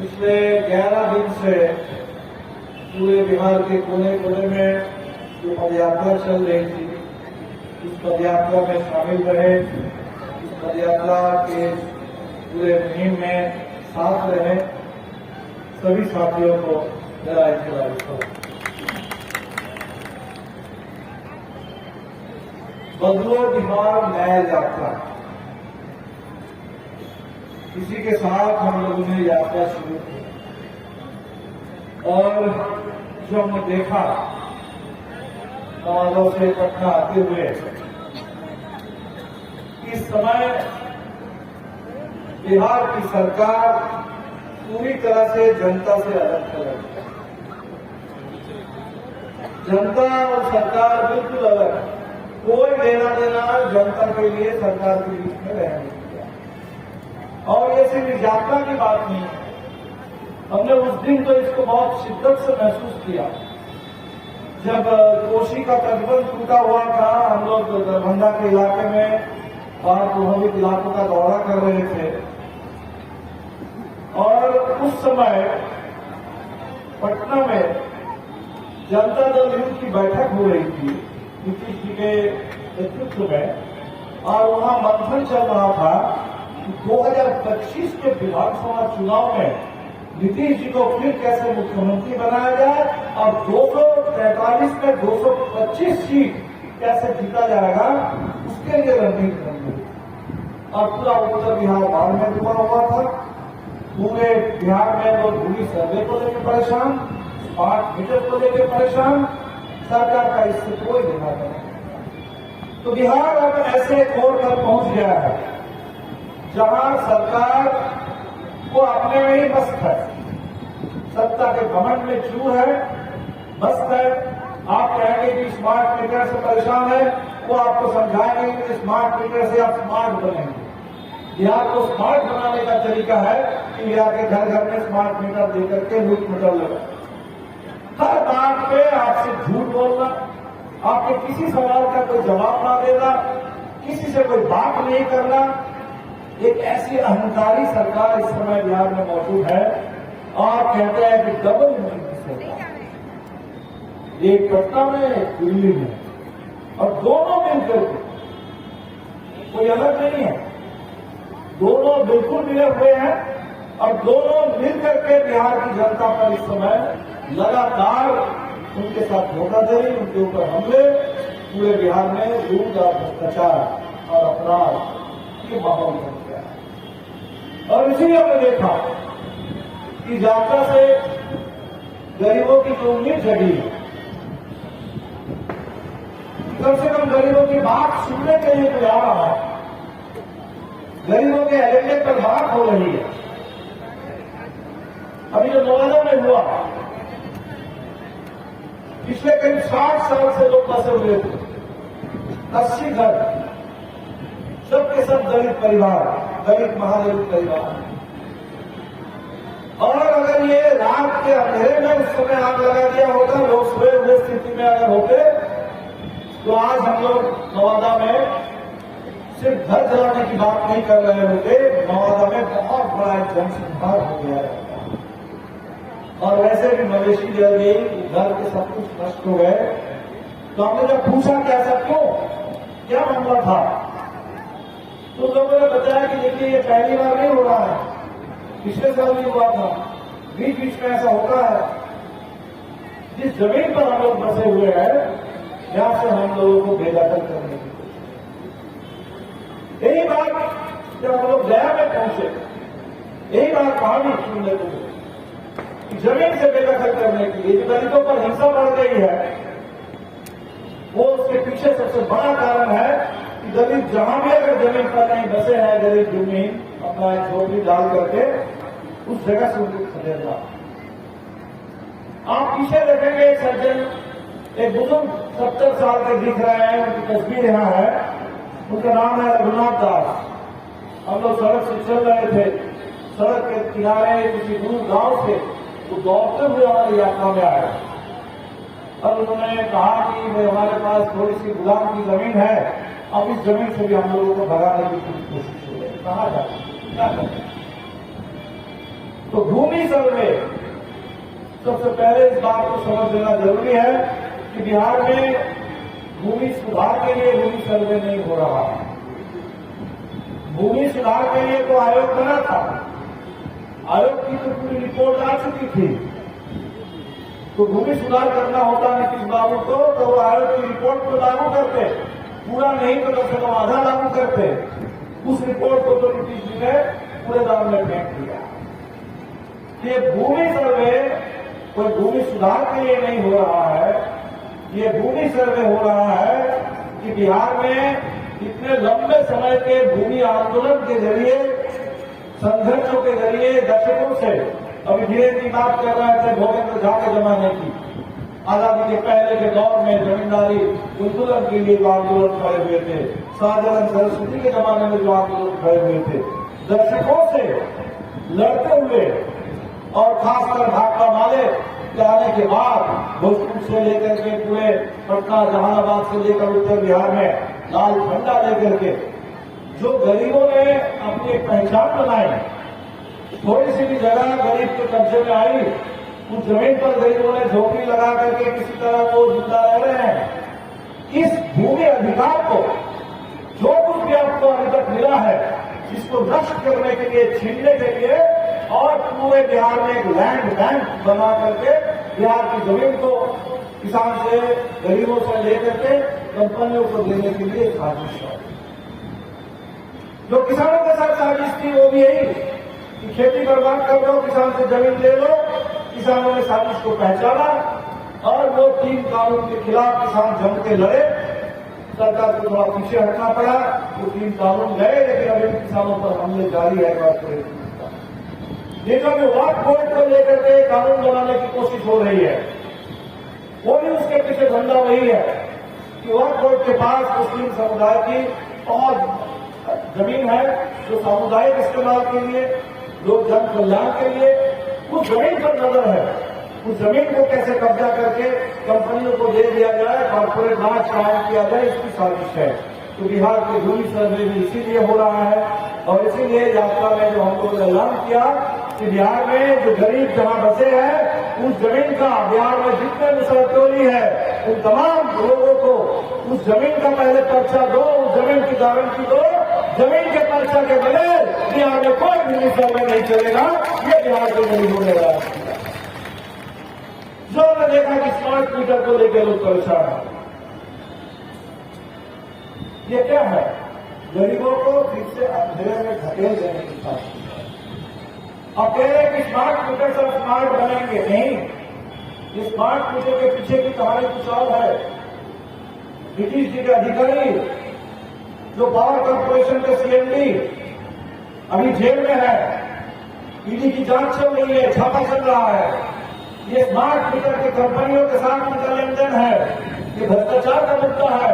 पिछले 11 दिन से पूरे बिहार के कोने कोने में जो पदयात्रा चल रही थी, इस पदयात्रा में शामिल रहे। इस पदयात्रा के पूरे मुहिम में साथ रहे सभी साथियों को मेरा इस्तेमाल करो। बदलो बिहार नया यात्रा, इसी के साथ हम लोगों ने यात्रा शुरू की और जो हमने देखा नवादा से पटना आते हुए, इस समय बिहार की सरकार पूरी तरह से जनता से अलग थलग है। जनता और सरकार बिल्कुल अलग है। कोई लेना देना जनता के लिए सरकार के बीच में रहने दिया। और ये सिर्फ यात्रा की बात नहीं है, हमने उस दिन तो इसको बहुत शिद्दत से महसूस किया जब कोसी का तटबंध टूटा हुआ था। हम लोग दरभंगा के इलाके में और प्रभावित इलाकों का दौरा कर रहे थे और उस समय पटना में जनता दल युद्ध की बैठक हो रही थी नीतीश जी के नेतृत्व में, और वहां मंथन चल रहा था कि 2025 के विधानसभा चुनाव में नीतीश जी को फिर कैसे मुख्यमंत्री बनाया जाए और 243 में 225 सीट कैसे जीता जाएगा, उसके लिए रणनीति बन गई। और पूरा उत्तर बिहार बाढ़ में डूबा हुआ था। पूरे बिहार में लोग भूमि सर्वे को लेकर परेशान, स्मार्ट मीटर को लेकर परेशान, सरकार का इससे कोई लेना नहीं। तो बिहार अब ऐसे कोर पर पहुंच गया है जहां सरकार को अपने में ही मस्त है, सत्ता के घमंड में चूर है, मस्त है। आप कहेंगे कि स्मार्ट मीटर से परेशान है, वो आपको समझाएंगे कि स्मार्ट मीटर से आप स्मार्ट बनेंगे। बिहार को स्मार्ट बनाने का तरीका है कि बिहार के घर घर में स्मार्ट मीटर देकर के लूट मीटर लगा, हर बात पे आपसे झूठ बोलना, आपके किसी सवाल का कोई जवाब ना देना, किसी से कोई बात नहीं करना। एक ऐसी अहंकारी सरकार इस समय बिहार में मौजूद है और कहते हैं कि डबल इंजन की सरकार, एक पटना में एक दिल्ली में, और दोनों मिलकर के, कोई अलग नहीं है, दोनों बिल्कुल मिले हुए हैं और दोनों मिलकर के बिहार की जनता पर इस समय लगातार उनके साथ धोखाधड़ी, उनके ऊपर हमले, पूरे बिहार में लूट और भ्रष्टाचार और अपराध ये माहौल बन गया है। और इसीलिए हमने देखा कि यात्रा से गरीबों की जो उम्मीद जगी है, कम से कम गरीबों की बात सुनने के लिए कोई आ रहा है, गरीबों के एजेंडे पर बात हो रही है। अभी जो नवादा में हुआ, पिछले करीब 60 साल से लोग बसे हुए थे, 80 घर, सबके सब दलित परिवार, दलित महादलित परिवार। और अगर ये रात के अंधेरे में उस समय आग लगा दिया होता, लोग सोए हुए स्थिति में अगर होते, तो आज हम लोग नवादा में सिर्फ घर जलाने की बात नहीं कर रहे होते, नवादा में बहुत बड़ा जनसंहार हो गया है। और वैसे भी मवेशी जल गई, घर के सब कुछ नष्ट हो गए। तो हमने जब पूछा क्या सब क्यों, क्या मामला था, तो लोगों ने बताया कि देखिए ये पहली बार नहीं हो रहा है, पिछले साल भी हुआ था, बीच बीच में ऐसा होता है। जिस जमीन पर हम लोग बसे हुए हैं, यहां से हम लोगों को बेदखल करने की कोशिश। यही बात जब हम लोग गया में पहुंचे, यही बात कहानी सुनने को मिली, जमीन से बेदखल करने के लिए जो दलितों पर हिंसा बढ़ गई है, वो उसके पीछे सबसे बड़ा कारण है कि दलित जहां भी अगर जमीन पर नहीं बसे हैं, गरीब जमीन अपना एक झोपड़ी डाल करके उस जगह से उनको खदेड़ना। आप पीछे देखेंगे एक सज्जन, एक बुजुर्ग 70 साल के दिख रहे हैं, उनकी तस्वीर यहां है, उनका नाम है रघुनाथ दास। हम लोग सड़क से चल रहे थे, सड़क के किनारे किसी दूर गांव से वो दौड़ते हुए हमारी यात्रा में आए और उन्होंने कहा कि हमारे पास थोड़ी सी गुलाम की जमीन है, अब इस जमीन से भी हम लोगों को भगाने की कोशिश हो रही है, कहा जाए क्या करें। तो भूमि भूमि सर्वे, सबसे पहले इस बात को समझ लेना जरूरी है कि बिहार में भूमि सुधार के लिए भूमि सर्वे नहीं हो रहा है। भूमि सुधार के लिए तो आयोग बना था, आयोग की तो पूरी रिपोर्ट आ चुकी थी। तो भूमि सुधार करना होता नीतीश बाबू को तो वो आयोग की रिपोर्ट को लागू करते, पूरा नहीं तो कम से कम आधा लागू करते। उस रिपोर्ट को तो नीतीश जी ने पूरे दाम में फेंक दिया। ये भूमि सर्वे कोई भूमि सुधार के लिए नहीं हो रहा है, ये भूमि सर्वे हो रहा है कि बिहार में इतने लंबे समय के भूमि आंदोलन के जरिए, संघर्षों के जरिए, दशकों से, अभी धीरे की बात कर रहे थे भूपेंद्र झा के जमाने की, आजादी के पहले के दौर में जमींदारी उन्मूलन के लिए जो आंदोलन खड़े हुए थे, शाहजहां सरस्वती के जमाने में जो आंदोलन खड़े हुए थे, दशकों से लड़ते हुए और खासकर भाकपा माले के आने के बाद भोजपुर से लेकर के पूरे पटना, जहानाबाद से लेकर उत्तर बिहार में लाल झंडा लेकर के जो गरीबों ने अपनी एक पहचान बनाई, थोड़ी सी भी जगह गरीब के कब्जे में आई, उस जमीन पर गरीबों ने झोपड़ी लगा करके किसी तरह वो जिंदा रह रहे हैं। इस भूमि अधिकार को जो कुछ भी आपको अभी तक मिला है, इसको नष्ट करने के लिए, छीनने के लिए और पूरे बिहार में एक लैंड बैंक बना करके बिहार की जमीन को किसान से, गरीबों से लेकर के कंपनियों को देने के लिए साजिश है। जो किसानों के साथ साजिश थी वो भी यही कि खेती बर्बाद कर दो, किसान से जमीन ले लो। किसानों ने साजिश को पहचाना और वो 3 कानून के खिलाफ किसान जम के लड़े। सरकार को थोड़ा पीछे हटना पड़ा, वो 3 कानून गए, लेकिन अभी किसानों पर हमले जारी है। लेकिन अभी वक्फ बोर्ड को लेकर के कानून बनाने की कोशिश हो रही है, वो भी उसके पीछे धंधा वही है कि वक्फ बोर्ड के पास मुस्लिम समुदाय की बहुत जमीन है जो सामुदायिक इस्तेमाल के लिए, लोग जन कल्याण के लिए, उस जमीन पर नजर है। उस जमीन को कैसे कब्जा करके कंपनियों को दे दिया जाए, कॉर्पोरेट राज कायम किया जाए, इसकी साजिश है। तो बिहार की भूमि सर्वे भी इसीलिए हो रहा है और इसीलिए यात्रा में जो हम लोगों ने ऐलान किया कि बिहार में जो गरीब जहां बसे हैं, उस जमीन का, बिहार में जितने मुसलतोली है, उन तमाम लोगों को उस जमीन का पहले पर्चा दो, उस जमीन की गारंटी दो। जमीन के पर्चा के बगैर बिहार में कोई भूमि सर्वे नहीं चलेगा। ये बिहार के गरीबों ने राज किया। जो हमने देखा कि स्मार्ट मीटर को लेकर लोग परेशान है, ये क्या है? गरीबों को फिर से अंधेरे में धकेल देने की कोशिश है। अब कह रहे कि स्मार्ट मीटर सब स्मार्ट बनेंगे, नहीं। ये स्मार्ट मीटर के पीछे की कहानी कुछ और है। नीतीश जी के अधिकारी जो पावर कॉर्पोरेशन के सीएमडी अभी जेल में है, ईडी की जांच चल रही है, छापा चल रहा है। ये स्मार्ट मीटर की कंपनियों के साथ उनका लेनदेन है, ये भ्रष्टाचार का मुद्दा है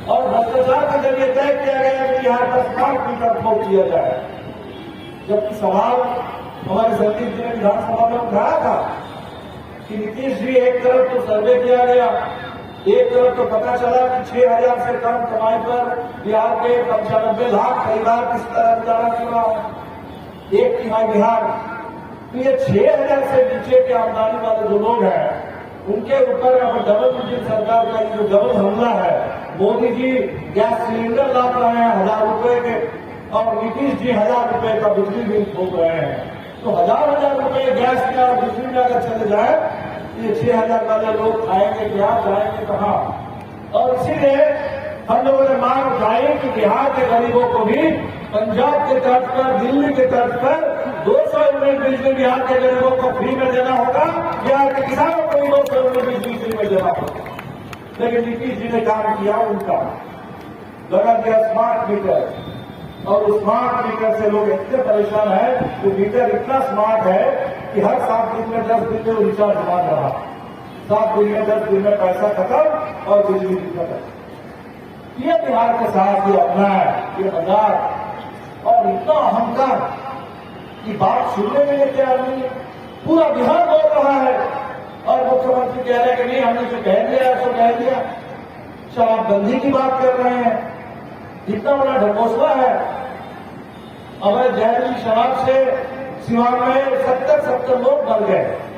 और भ्रष्टाचार के जरिए तय किया गया कि यहाँ पर स्मार्ट मीटर ठोक दिया जाए। जबकि सवाल हमारे संदीप जी ने विधानसभा में उठाया था कि नीतीश जी, एक तरफ तो सर्वे किया गया, एक तरफ तो पता चला कि 6,000 से कम कमाई पर बिहार के 95 लाख परिवार किस तरह गुजारा कर रहा है, 1/3 बिहार। तो ये 6,000 से नीचे के आमदनी वाले जो लोग हैं, उनके ऊपर अब डबल इंजन सरकार का जो डबल हमला है, मोदी जी गैस सिलेंडर लाद रहे हैं 1,000 रुपए के और नीतीश जी 1,000 रुपए का बिजली बिल ठोक रहे हैं। तो 1,000 रुपए गैस का और बिजली में अगर चले जाए, ये 6,000 वाले लोग खाएंगे क्या, जाएंगे कहाँ? और इसीलिए हम लोगों ने मांग उठाई कि बिहार के गरीबों को भी पंजाब के तर्ज पर, दिल्ली के तर्ज पर 200 यूनिट बिजली बिहार के गरीबों को फ्री में देना होगा, बिहार के किसानों को भी 200 यूनिट बिजली फ्री में देना होगा। लेकिन नीतीश जी ने काम किया, उनका लगा दिया स्मार्ट मीटर, और स्मार्ट मीटर से लोग इतने परेशान है कि मीटर इतना स्मार्ट है कि हर 7 दिन में 10 दिन में रिचार्ज मांग रहा, 7 दिन में 10 दिन में पैसा खत्म और बिजली भी खत्म। ये बिहार के साथ ये अपना है, ये मजाक और इतना अहंकार की बात सुनने में लेते आदमी, पूरा बिहार बोल रहा है और मुख्यमंत्री कह रहे हैं कि नहीं, हमने जो कह दिया सो कह दिया। शराबबंदी की बात कर रहे हैं, इतना बड़ा ढकोसला है। अवैध जहरीली शराब से सिवान में 70 लोग मर गए।